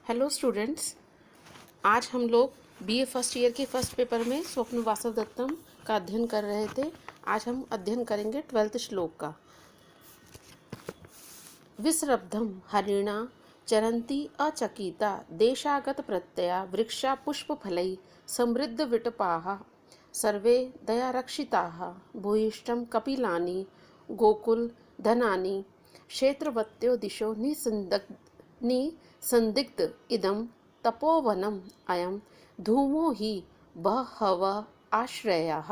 Hello students, आज हम लोग बीए फर्स्ट ईयर के फर्स्ट पेपर में स्वप्न वासवदत्तम का अध्ययन कर रहे थे। आज हम अध्ययन करेंगे 12th श्लोक का। विस्रब्धम हरिणा चरन्ति अचकिता देशागत प्रत्यया वृक्षा पुष्पफलै समृद्ध विटपाः सर्वे दयारक्षिताः भूयिष्ठं कपिलानि गोकुल धनानि क्षेत्रवत्यो दिशो निसंदिग्ध इदं तपोवनम अयम धूमो ही बहवः आश्रयः।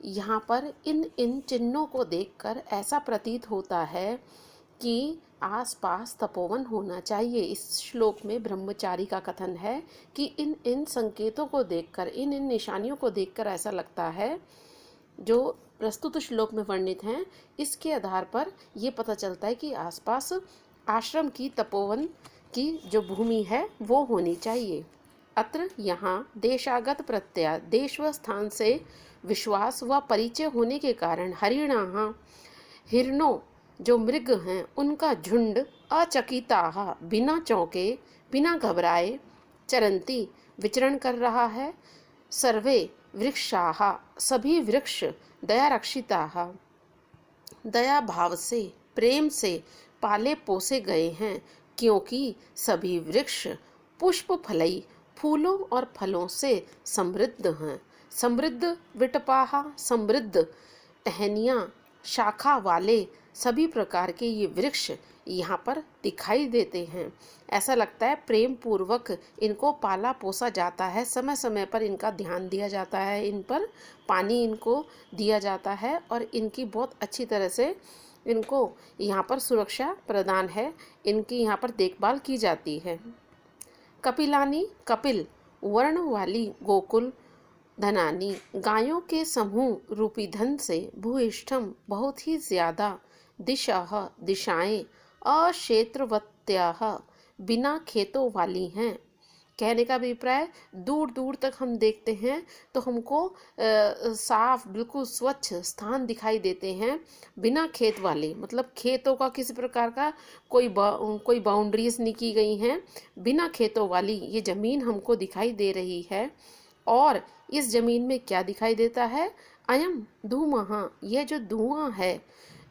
यहाँ पर इन चिन्हों को देखकर ऐसा प्रतीत होता है कि आसपास तपोवन होना चाहिए। इस श्लोक में ब्रह्मचारी का कथन है कि इन संकेतों को देखकर, इन निशानियों को देखकर ऐसा लगता है, जो प्रस्तुत श्लोक में वर्णित हैं, इसके आधार पर ये पता चलता है कि आसपास आश्रम की, तपोवन की जो भूमि है वो होनी चाहिए। अत्र यहाँ देशागत प्रत्यय, देश व स्थान से विश्वास व परिचय होने के कारण हरिणाः, हिरणों जो मृग हैं उनका झुंड, अचकिताः बिना चौंके बिना घबराए, चरंती विचरण कर रहा है, सर्वे वृक्षाः सभी वृक्ष, दयारक्षिताः दया भाव से, प्रेम से पाले पोसे गए हैं, क्योंकि सभी वृक्ष पुष्प फलई फूलों और फलों से समृद्ध हैं। समृद्ध विटपाः समृद्ध टहनियाँ, शाखा वाले सभी प्रकार के ये वृक्ष यहाँ पर दिखाई देते हैं। ऐसा लगता है प्रेम पूर्वक इनको पाला पोसा जाता है, समय समय पर इनका ध्यान दिया जाता है, इन पर पानी इनको दिया जाता है और इनकी बहुत अच्छी तरह से इनको यहाँ पर सुरक्षा प्रदान है, इनकी यहाँ पर देखभाल की जाती है। कपिलानी कपिल वर्ण वाली गोकुल धनानी गायों के समूह रूपी धन से भूयिष्ठम बहुत ही ज्यादा, दिशाः दिशाएं, अक्षेत्रवत्याः बिना खेतों वाली हैं। कहने का अभिप्राय, दूर दूर तक हम देखते हैं तो हमको साफ बिल्कुल स्वच्छ स्थान दिखाई देते हैं, बिना खेत वाले, मतलब खेतों का किसी प्रकार का कोई बाउंड्रीज नहीं की गई हैं, बिना खेतों वाली ये ज़मीन हमको दिखाई दे रही है। और इस ज़मीन में क्या दिखाई देता है? अयम धूमः, यह जो धुआं है,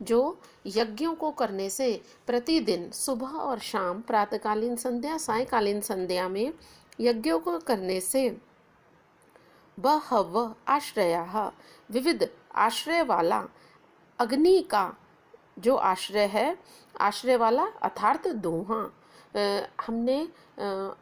जो यज्ञों को करने से प्रतिदिन सुबह और शाम, प्रातःकालीन संध्या, सायंकालीन संध्या में यज्ञों को करने से बहवः आश्रयः विविध आश्रय वाला, अग्नि का जो आश्रय है, आश्रय वाला अर्थात धुआं। हमने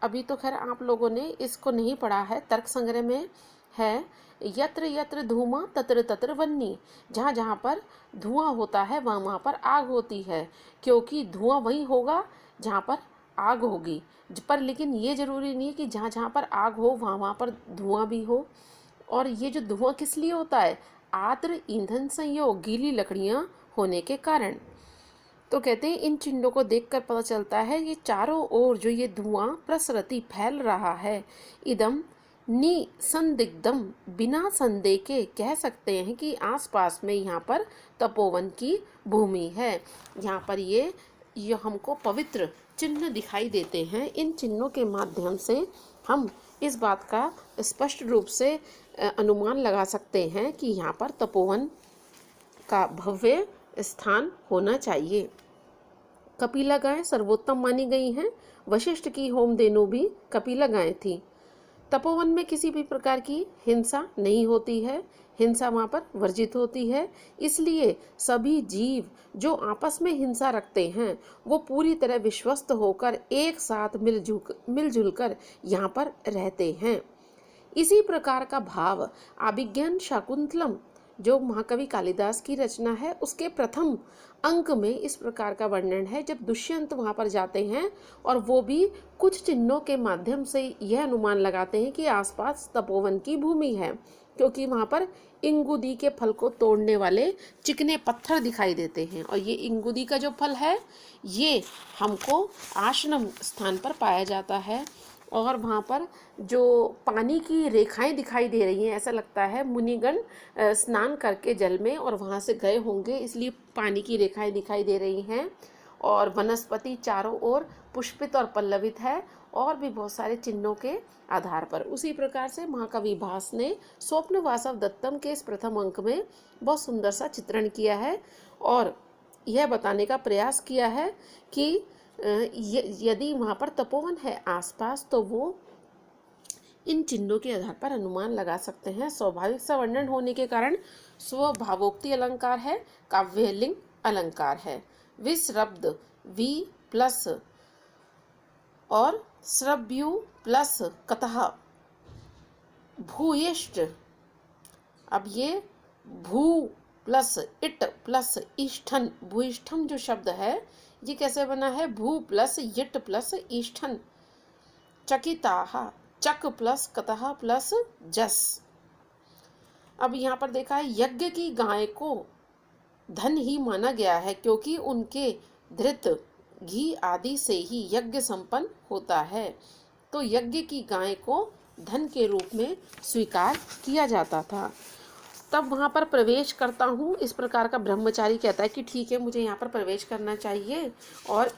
अभी तो खैर आप लोगों ने इसको नहीं पढ़ा है, तर्क संग्रह में है, यत्र यत्र धूमा तत्र तत्र वह्नि, जहाँ जहाँ पर धुआं होता है वहाँ वहाँ पर आग होती है, क्योंकि धुआं वही होगा जहाँ पर आग होगी। पर लेकिन ये ज़रूरी नहीं है कि जहाँ जहाँ पर आग हो वहाँ वहाँ पर धुआं भी हो। और ये जो धुआं किस लिए होता है? आर्द्र ईंधन संयोग, गीली लकड़ियाँ होने के कारण। तो कहते हैं इन चिन्हों को देखकर पता चलता है ये चारों ओर जो ये धुआं प्रसरति फैल रहा है, इदम निसंदिग्धम बिना संदेह के कह सकते हैं कि आसपास में यहाँ पर तपोवन की भूमि है। यहाँ पर ये हमको पवित्र चिन्ह दिखाई देते हैं। इन चिन्हों के माध्यम से हम इस बात का स्पष्ट रूप से अनुमान लगा सकते हैं कि यहाँ पर तपोवन का भव्य स्थान होना चाहिए। कपिला गाय सर्वोत्तम मानी गई हैं। वशिष्ठ की होमधेनु भी कपिला गाय थी। तपोवन में किसी भी प्रकार की हिंसा नहीं होती है, हिंसा वहाँ पर वर्जित होती है। इसलिए सभी जीव जो आपस में हिंसा रखते हैं वो पूरी तरह विश्वस्त होकर एक साथ मिलजुल कर यहाँ पर रहते हैं। इसी प्रकार का भाव अभिज्ञान शाकुंतलम, जो महाकवि कालिदास की रचना है, उसके प्रथम अंक में इस प्रकार का वर्णन है। जब दुष्यंत वहाँ पर जाते हैं और वो भी कुछ चिन्हों के माध्यम से यह अनुमान लगाते हैं कि आसपास तपोवन की भूमि है, क्योंकि वहाँ पर इंगुदी के फल को तोड़ने वाले चिकने पत्थर दिखाई देते हैं। और ये इंगुदी का जो फल है ये हमको आश्रम स्थान पर पाया जाता है। और वहाँ पर जो पानी की रेखाएं दिखाई दे रही हैं, ऐसा लगता है मुनिगण स्नान करके जल में और वहाँ से गए होंगे, इसलिए पानी की रेखाएं दिखाई दे रही हैं। और वनस्पति चारों ओर पुष्पित और पल्लवित है, और भी बहुत सारे चिन्हों के आधार पर। उसी प्रकार से महाकवि भास ने स्वप्न वासव दत्तम के इस प्रथम अंक में बहुत सुंदर सा चित्रण किया है और यह बताने का प्रयास किया है कि यदि वहाँ पर तपोवन है आसपास तो वो इन चिन्हों के आधार पर अनुमान लगा सकते हैं। स्वाभाविक सा वर्णन होने के कारण स्वभावोक्ति अलंकार है, काव्यलिंग अलंकार है। विश्रब्द वी प्लस और श्रव्यु प्लस कतः भूयिष्ठ। अब ये भू प्लस इट प्लस ईष्ठन, भूइष्ठम जो शब्द है ये कैसे बना है? भू प्लस यट प्लस ईष्ठन। चकिताः, चक प्लस कतः प्लस जस। अब यहाँ पर देखा है यज्ञ की गाय को धन ही माना गया है क्योंकि उनके धृत घी आदि से ही यज्ञ संपन्न होता है। तो यज्ञ की गाय को धन के रूप में स्वीकार किया जाता था। तब वहाँ पर प्रवेश करता हूँ, इस प्रकार का ब्रह्मचारी कहता है कि ठीक है मुझे यहाँ पर प्रवेश करना चाहिए, और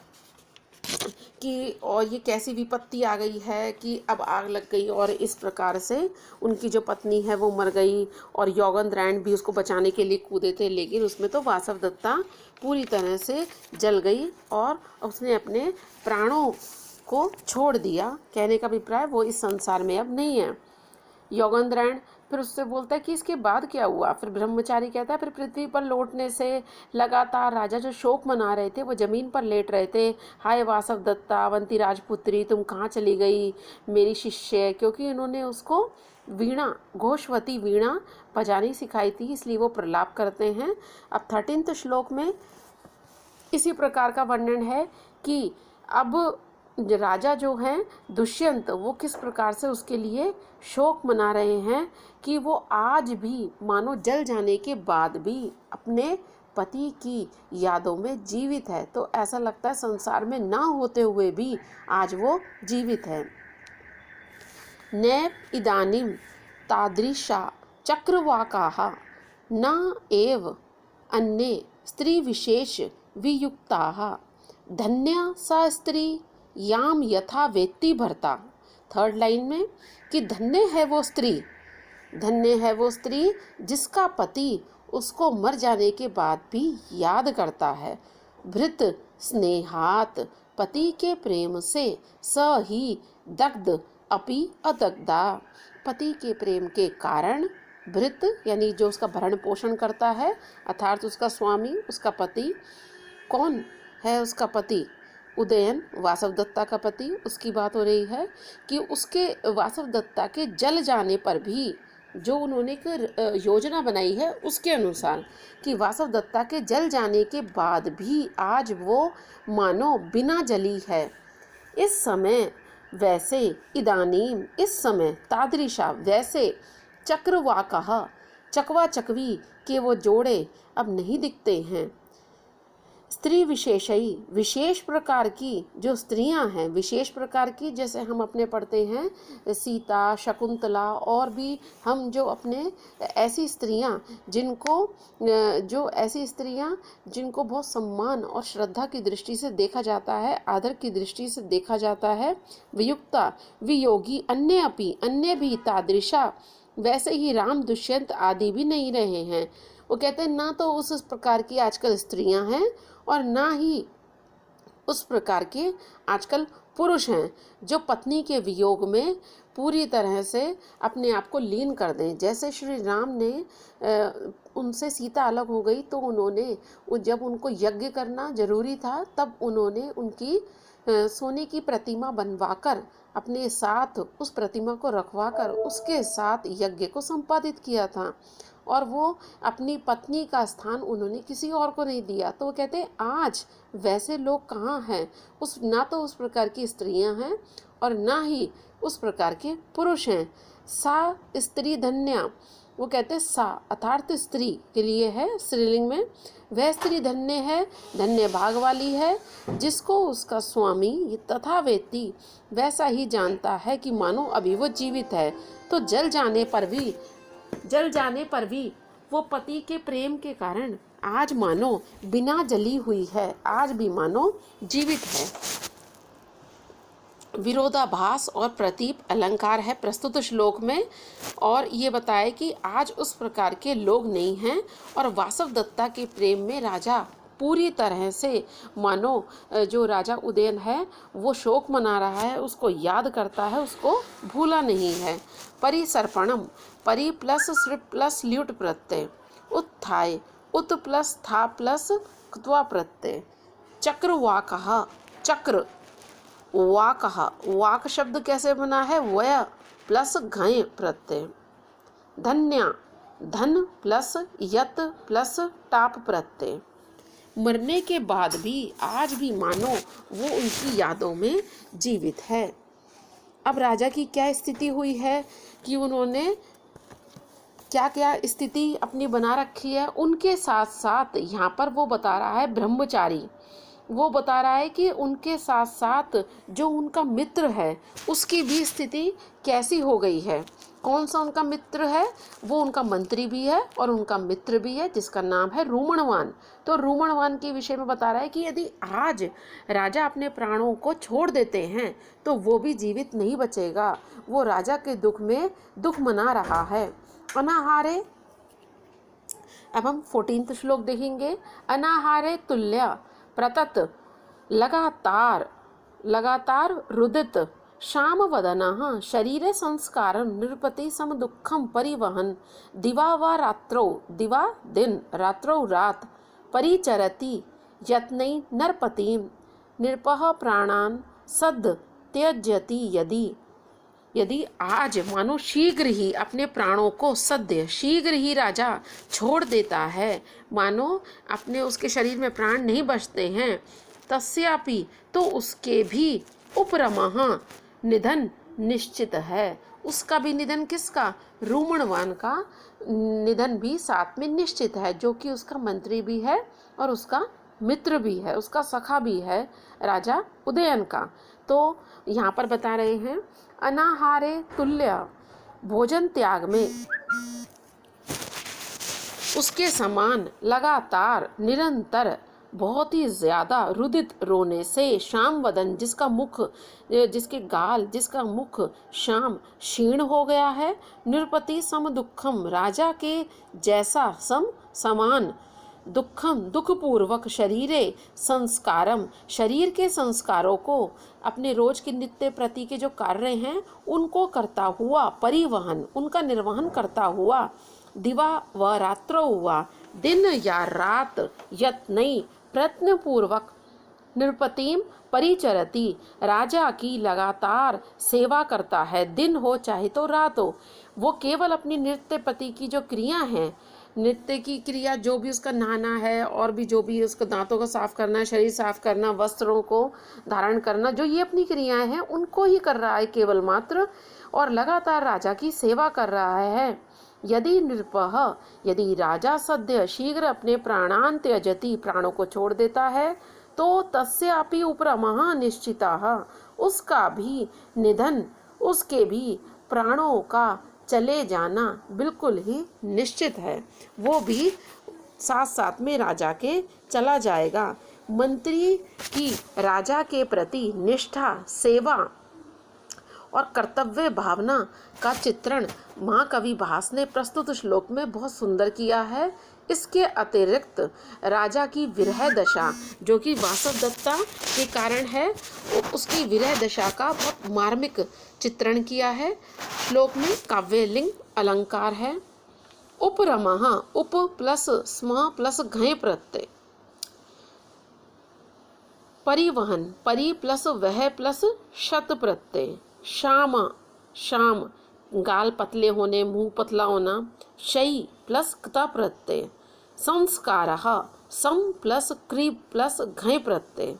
ये कैसी विपत्ति आ गई है कि अब आग लग गई, और इस प्रकार से उनकी जो पत्नी है वो मर गई और योगेंद्रायण भी उसको बचाने के लिए कूदे थे, लेकिन उसमें तो वासव दत्ता पूरी तरह से जल गई और उसने अपने प्राणों को छोड़ दिया। कहने का अभिप्राय वो इस संसार में अब नहीं है। योगेंद्रायण फिर उससे बोलता है कि इसके बाद क्या हुआ? फिर ब्रह्मचारी कहता है फिर पृथ्वी पर लौटने से लगातार राजा जो शोक मना रहे थे वो जमीन पर लेट रहे थे। हाय वासव दत्ता, अवंती राजपुत्री, तुम कहाँ चली गई मेरी शिष्य? क्योंकि इन्होंने उसको वीणा, घोषवती वीणा बजानी सिखाई थी, इसलिए वो प्रलाप करते हैं। अब 13वें श्लोक में इसी प्रकार का वर्णन है कि अब राजा जो हैं दुष्यंत वो किस प्रकार से उसके लिए शोक मना रहे हैं कि वो आज भी मानो जल जाने के बाद भी अपने पति की यादों में जीवित है। तो ऐसा लगता है संसार में ना होते हुए भी आज वो जीवित है। नैव इदानीं तादृशा चक्रवाकाः न एव अन्ये स्त्री विशेष वियुक्ताः धन्या सा स्त्री याम यथा वेत्ति भर्ता। 3rd लाइन में कि धन्य है वो स्त्री, धन्य है वो स्त्री जिसका पति उसको मर जाने के बाद भी याद करता है। भृत स्नेहात, पति के प्रेम से स ही दग्ध अपि अदग्धा। पति के प्रेम के कारण भृत यानी जो उसका भरण पोषण करता है, अर्थात उसका स्वामी, उसका पति। कौन है उसका पति? उदयन, वासव दत्ता का पति। उसकी बात हो रही है कि उसके वासव दत्ता के जल जाने पर भी जो उन्होंने एक योजना बनाई है उसके अनुसार कि वासव दत्ता के जल जाने के बाद भी आज वो मानो बिना जली है। इस समय वैसे, इदानीम इस समय, तादृशा वैसे, चक्रवाकाः चकवा चकवी के वो जोड़े अब नहीं दिखते हैं। स्त्री विशेषई, विशेष प्रकार की जो स्त्रियां हैं, विशेष प्रकार की, जैसे हम अपने पढ़ते हैं सीता, शकुंतला, और भी हम जो अपने ऐसी स्त्रियां जिनको बहुत सम्मान और श्रद्धा की दृष्टि से देखा जाता है, आदर की दृष्टि से देखा जाता है। वियुक्ता वियोगी अन्य भी तादृशा, वैसे ही राम, दुष्यंत आदि भी नहीं रहे हैं। वो कहते हैं ना तो उस प्रकार की आजकल स्त्रियां हैं और ना ही उस प्रकार के आजकल पुरुष हैं जो पत्नी के वियोग में पूरी तरह से अपने आप को लीन कर दें। जैसे श्री राम ने उनसे सीता अलग हो गई तो उन्होंने जब उनको यज्ञ करना जरूरी था तब उन्होंने उनकी सोने की प्रतिमा बनवाकर अपने साथ उस प्रतिमा को रखवाकर उसके साथ यज्ञ को संपादित किया था, और वो अपनी पत्नी का स्थान उन्होंने किसी और को नहीं दिया। तो वो कहते हैं आज वैसे लोग कहाँ हैं, ना तो उस प्रकार की स्त्रियां हैं और ना ही उस प्रकार के पुरुष हैं। सा स्त्री धन्या, वो कहते हैं सा अर्थात स्त्री के लिए है स्त्रीलिंग में। वह स्त्री धन्य है, धन्य भाग वाली है, जिसको उसका स्वामी तथा वेत्ती वैसा ही जानता है कि मानो अभी वो जीवित है। तो जल जाने पर भी वो पति के प्रेम के कारण आज मानो बिना जली हुई है, आज भी मानो जीवित है। विरोधाभास और प्रतीप अलंकार है प्रस्तुत श्लोक में, और ये बताए कि आज उस प्रकार के लोग नहीं हैं, और वासवदत्ता के प्रेम में राजा पूरी तरह से मानो जो राजा उदयन है वो शोक मना रहा है, उसको याद करता है, उसको भूला नहीं है। परिसर्पणम, परि प्लस सृप प्लस ल्युट प्रत्यय, उत्थाय, उत प्लस था प्लस क्त्वा प्रत्यय। चक्रवाकः, चक्र, वाकः, वाक शब्द कैसे बना है, वय प्लस घय प्रत्यय। धन्या, धन प्लस यत प्लस टाप प्रत्यय। मरने के बाद भी आज भी मानो वो उनकी यादों में जीवित है। अब राजा की क्या स्थिति हुई है कि उन्होंने क्या क्या स्थिति अपनी बना रखी है, उनके साथ साथ यहाँ पर वो बता रहा है ब्रह्मचारी, वो बता रहा है कि उनके साथ साथ जो उनका मित्र है उसकी भी स्थिति कैसी हो गई है। कौन सा उनका मित्र है, वो उनका मंत्री भी है और उनका मित्र भी है, जिसका नाम है रूमणवान। तो रूमणवान के विषय में बता रहा है कि यदि आज राजा अपने प्राणों को छोड़ देते हैं तो वो भी जीवित नहीं बचेगा, वो राजा के दुख में दुख मना रहा है। अनाहारे, अब हम 14वां श्लोक देखेंगे। अनाहारे तुल्य प्रतत लगातार, लगातार रुदित श्याम वदनः शरीरे संस्कारं नृपति सम दुःखं परिवहन दिवा व रात्रौ, दिवा दिन रात्रौ रात, परिचरति यत्नै नरपतिं नृपः प्राणान् सद त्यजति। यदि यदि आज मानो शीघ्र ही अपने प्राणों को सद्य, शीघ्र ही राजा छोड़ देता है, मानो अपने उसके शरीर में प्राण नहीं बचते हैं, तस्यापि तो उसके भी उपरमः निधन निश्चित है। उसका भी निधन, किसका, रूमणवान का निधन भी साथ में निश्चित है, जो कि उसका मंत्री भी है और उसका मित्र भी है, उसका सखा भी है राजा उदयन का। तो यहाँ पर बता रहे हैं अनाहारे तुल्य, भोजन त्याग में उसके समान लगातार निरंतर बहुत ही ज्यादा रुदित रोने से, श्याम वदन, जिसका मुख, जिसके गाल, जिसका मुख श्याम क्षीण हो गया है, नृपति सम दुखम, राजा के जैसा सम समान, दुखम दुखपूर्वक, शरीरे संस्कारम, शरीर के संस्कारों को, अपने रोज के नित्य प्रति के जो कार्य हैं उनको करता हुआ, परिवहन, उनका निर्वहन करता हुआ, दिवा व रात्रो हुआ, दिन या रात, यत्नै प्रयत्न पूर्वक, नृपतिम परिचरति, राजा की लगातार सेवा करता है, दिन हो चाहे तो रात हो। वो केवल अपनी नृत्य पति की जो क्रिया है, नृत्य की क्रिया, जो भी उसका नहाना है और भी जो भी उसको दांतों को साफ करना, शरीर साफ करना, वस्त्रों को धारण करना, जो ये अपनी क्रियाएं हैं उनको ही कर रहा है केवल मात्र, और लगातार राजा की सेवा कर रहा है। यदि नृपः, यदि राजा सद्य शीघ्र अपने प्राणान त्यजति, प्राणों को छोड़ देता है, तो तस्यापि उपरमः निश्चितः, उसका भी निधन, उसके भी प्राणों का चले जाना बिल्कुल ही निश्चित है, वो भी साथ साथ में राजा के चला जाएगा। मंत्री की राजा के प्रति निष्ठा, सेवा और कर्तव्य भावना का चित्रण महाकवि भास ने प्रस्तुत श्लोक में बहुत सुंदर किया है। इसके अतिरिक्त राजा की विरह दशा, जो कि वासवदत्ता के कारण है, उसकी विरह दशा का बहुत मार्मिक चित्रण किया है। श्लोक में काव्यलिंग अलंकार है। उपरमः, उप प्लस स्म प्लस घय प्रत्यय। परिवहन, परि प्लस वह प्लस शत प्रत्यय। श्याम, श्याम, गाल पतले होने, मुंह पतला होना, शयी प्लस क्ता प्रत्यय। संस्कारः, सम प्लस क्री प्लस घय प्रत्यय।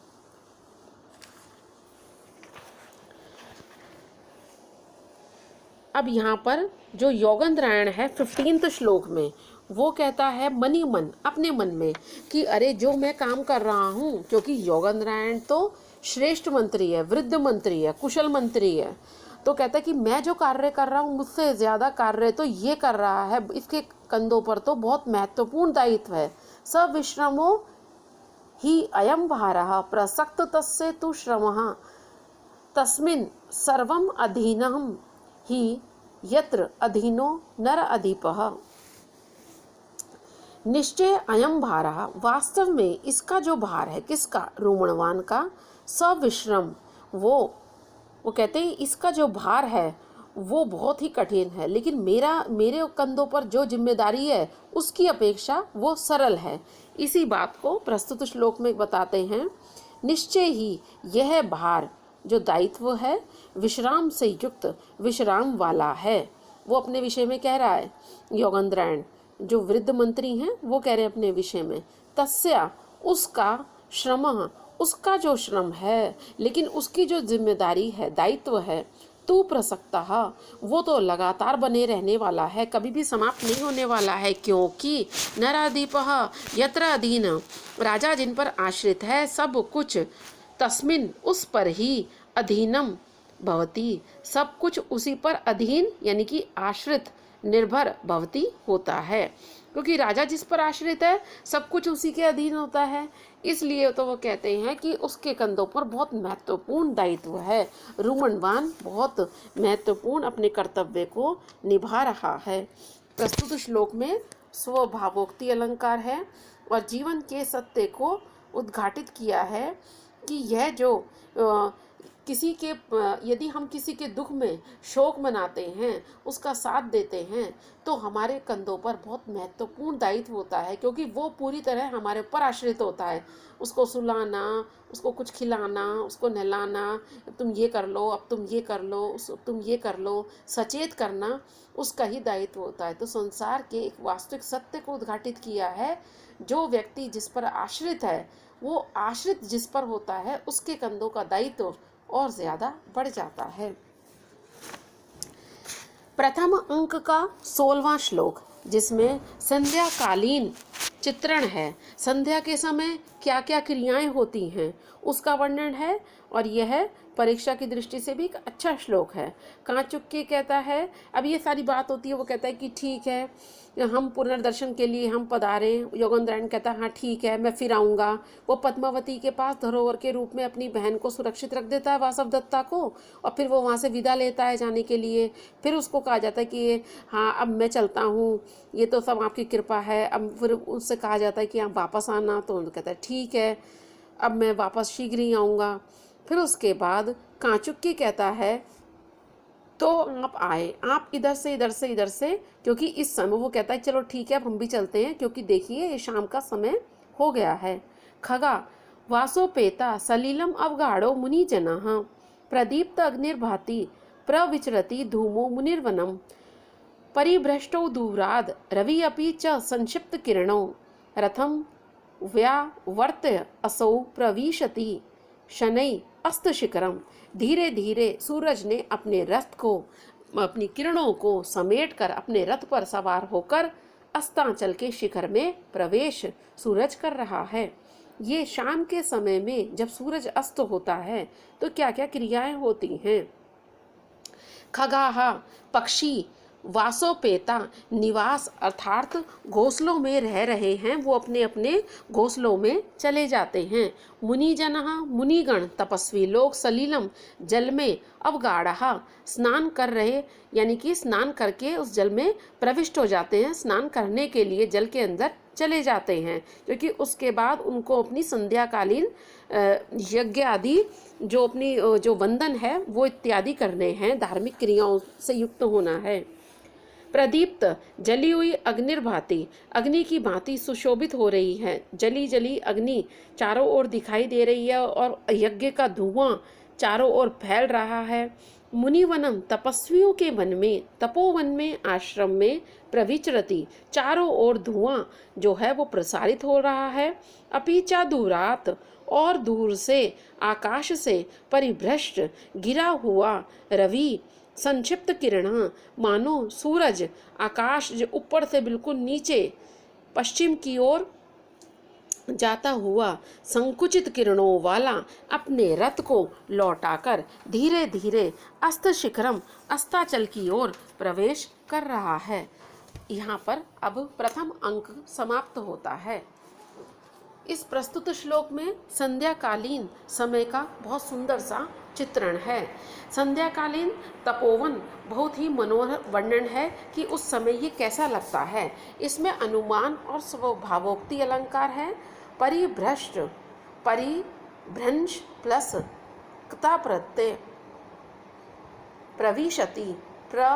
अब यहाँ पर जो योगेंद्रायण है 15वें श्लोक में, वो कहता है मनी मन, अपने मन में, कि अरे जो मैं काम कर रहा हूँ, क्योंकि योगेंद्रायण तो श्रेष्ठ मंत्री है, वृद्ध मंत्री है, कुशल मंत्री है, तो कहता है कि मैं जो कार्य कर रहा हूँ मुझसे ज़्यादा कार्य तो ये कर रहा है, इसके कंधों पर तो बहुत महत्वपूर्ण दायित्व है, सविश्रमो हि अयं भारः प्रसक्त तस्य तु श्रमः तस्मिन् सर्वम् अधीनं हि यत्र अधीनो नर अधिपः। निश्चय अयम भारः, वास्तव में इसका जो भार है, किसका? रूमणवान का। सविश्रम, वो कहते हैं इसका जो भार है वो बहुत ही कठिन है, लेकिन मेरे कंधों पर जो जिम्मेदारी है उसकी अपेक्षा वो सरल है। इसी बात को प्रस्तुत श्लोक में बताते हैं। निश्चय ही यह भार जो दायित्व है विश्राम से युक्त, विश्राम वाला है। वो अपने विषय में कह रहा है। योगेंद्रायण जो वृद्ध मंत्री हैं वो कह रहे हैं अपने विषय में, तस्या उसका, श्रम उसका जो श्रम है, लेकिन उसकी जो जिम्मेदारी है, दायित्व है, तू प्रसक्तः वो तो लगातार बने रहने वाला है, कभी भी समाप्त नहीं होने वाला है। क्योंकि नराधिपः यत्र अधीन, राजा जिन पर आश्रित है सब कुछ, तस्मिन उस पर ही, अधीनम भवती सब कुछ उसी पर अधीन यानी कि आश्रित, निर्भर भवती होता है। क्योंकि राजा जिस पर आश्रित है सब कुछ उसी के अधीन होता है, इसलिए तो वो कहते हैं कि उसके कंधों पर बहुत महत्वपूर्ण दायित्व है। रूमणवान बहुत महत्वपूर्ण अपने कर्तव्य को निभा रहा है। प्रस्तुत श्लोक में स्वभावोक्ति अलंकार है और जीवन के सत्य को उद्घाटित किया है कि यह जो यदि हम किसी के दुख में शोक मनाते हैं, उसका साथ देते हैं, तो हमारे कंधों पर बहुत महत्वपूर्ण दायित्व होता है, क्योंकि वो पूरी तरह हमारे ऊपर आश्रित होता है। उसको सुलाना, उसको कुछ खिलाना, उसको नहलाना, तुम ये कर लो, अब तुम ये कर लो, तुम ये कर लो, सचेत करना उसका ही दायित्व होता है। तो संसार के एक वास्तविक सत्य को उद्घाटित किया है। जो व्यक्ति जिस पर आश्रित है, वो आश्रित जिस पर होता है उसके कंधों का दायित्व और ज्यादा बढ़ जाता है। प्रथम अंक का 16वां श्लोक, जिसमें संध्याकालीन चित्रण है, संध्या के समय क्या क्या क्रियाएं होती हैं उसका वर्णन है, और यह परीक्षा की दृष्टि से भी एक अच्छा श्लोक है। कांचुक्य कहता है, अब ये सारी बात होती है, वो कहता है कि ठीक है हम पुनर्दर्शन के लिए हम पधारे। योगेंद्रायण कहता है हाँ ठीक है मैं फिर आऊँगा। वो पद्मावती के पास धरोहर के रूप में अपनी बहन को सुरक्षित रख देता है, वासवदत्ता को, और फिर वो वहाँ से विदा लेता है जाने के लिए। फिर उसको कहा जाता है कि हाँ अब मैं चलता हूँ, ये तो सब आपकी कृपा है। अब फिर उससे कहा जाता है कि आप वापस आना, तो कहता है ठीक है अब मैं वापस शीघ्र ही आऊँगा। फिर उसके बाद कांचुक्य कहता है तो आप आए, आप इधर से इधर से इधर से, क्योंकि इस समय वो कहता है चलो ठीक है अब हम भी चलते हैं, क्योंकि देखिए ये शाम का समय हो गया है। खगा वासोपेता सलीलम अवगाढ़ो मुनि जनः प्रदीप्त अग्निर्भाति प्रविचरति धूमो मुनिर्वनम परिभ्रष्टो दूराद रवि अपि च संक्षिप्त किरणो रथम व्यावर्त्य असौ प्रविशति शनै अस्त शिखरम। धीरे धीरे सूरज ने अपने रथ को, अपनी किरणों को समेटकर अपने रथ पर सवार होकर अस्तांचल के शिखर में प्रवेश सूरज कर रहा है। ये शाम के समय में जब सूरज अस्त होता है तो क्या क्या क्रियाएं होती हैं। खगाहा पक्षी, वासोपेता निवास अर्थात घोंसलों में रह रहे हैं, वो अपने अपने घोंसलों में चले जाते हैं। मुनिजनः मुनिगण तपस्वी लोग, सलीलम जल में, अवगाढ़ः स्नान कर रहे यानी कि स्नान करके उस जल में प्रविष्ट हो जाते हैं, स्नान करने के लिए जल के अंदर चले जाते हैं, क्योंकि उसके बाद उनको अपनी संध्याकालीन यज्ञ आदि जो अपनी जो वंदन है वो इत्यादि करने हैं, धार्मिक क्रियाओं से युक्त होना है। प्रदीप्त जली हुई अग्निर्भाति, अग्नि की भांति सुशोभित हो रही है। जली जली अग्नि चारों ओर दिखाई दे रही है और यज्ञ का धुआं चारों ओर फैल रहा है। मुनिवनम तपस्वियों के वन में, तपोवन में, आश्रम में, प्रविचरति चारों ओर धुआं जो है वो प्रसारित हो रहा है। अपीचा दूरात और दूर से, आकाश से, परिभ्रष्ट गिरा हुआ रवि संक्षिप्त किरण, मानो सूरज आकाश जो ऊपर से बिल्कुल नीचे पश्चिम की ओर जाता हुआ संकुचित किरणों वाला अपने रथ को लौटाकर धीरे धीरे अस्त शिखरम अस्ताचल की ओर प्रवेश कर रहा है। यहाँ पर अब प्रथम अंक समाप्त होता है। इस प्रस्तुत श्लोक में संध्याकालीन समय का बहुत सुंदर सा चित्रण है। संध्याकालीन तपोवन बहुत ही मनोहर वर्णन है कि उस समय ये कैसा लगता है। इसमें अनुमान और स्वभावोक्ति अलंकार है। परिभ्रष्ट, परिभ्रंश प्लस क्ता प्रत्यय, प्रविशति, प्र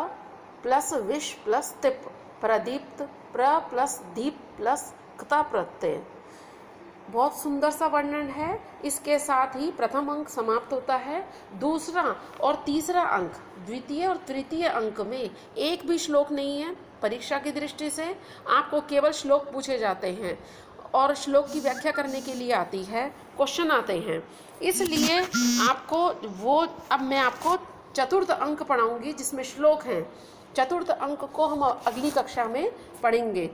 प्लस विश प्लस तिप, प्रदीप्त, प्र प्लस दीप प्लस क्ता प्रत्यय। बहुत सुंदर सा वर्णन है। इसके साथ ही प्रथम अंक समाप्त होता है। दूसरा और तीसरा अंक, द्वितीय और तृतीय अंक में एक भी श्लोक नहीं है। परीक्षा की दृष्टि से आपको केवल श्लोक पूछे जाते हैं और श्लोक की व्याख्या करने के लिए आती है, क्वेश्चन आते हैं। इसलिए अब मैं आपको चतुर्थ अंक पढ़ाऊंगी जिसमें श्लोक हैं। चतुर्थ अंक को हम अगली कक्षा में पढ़ेंगे।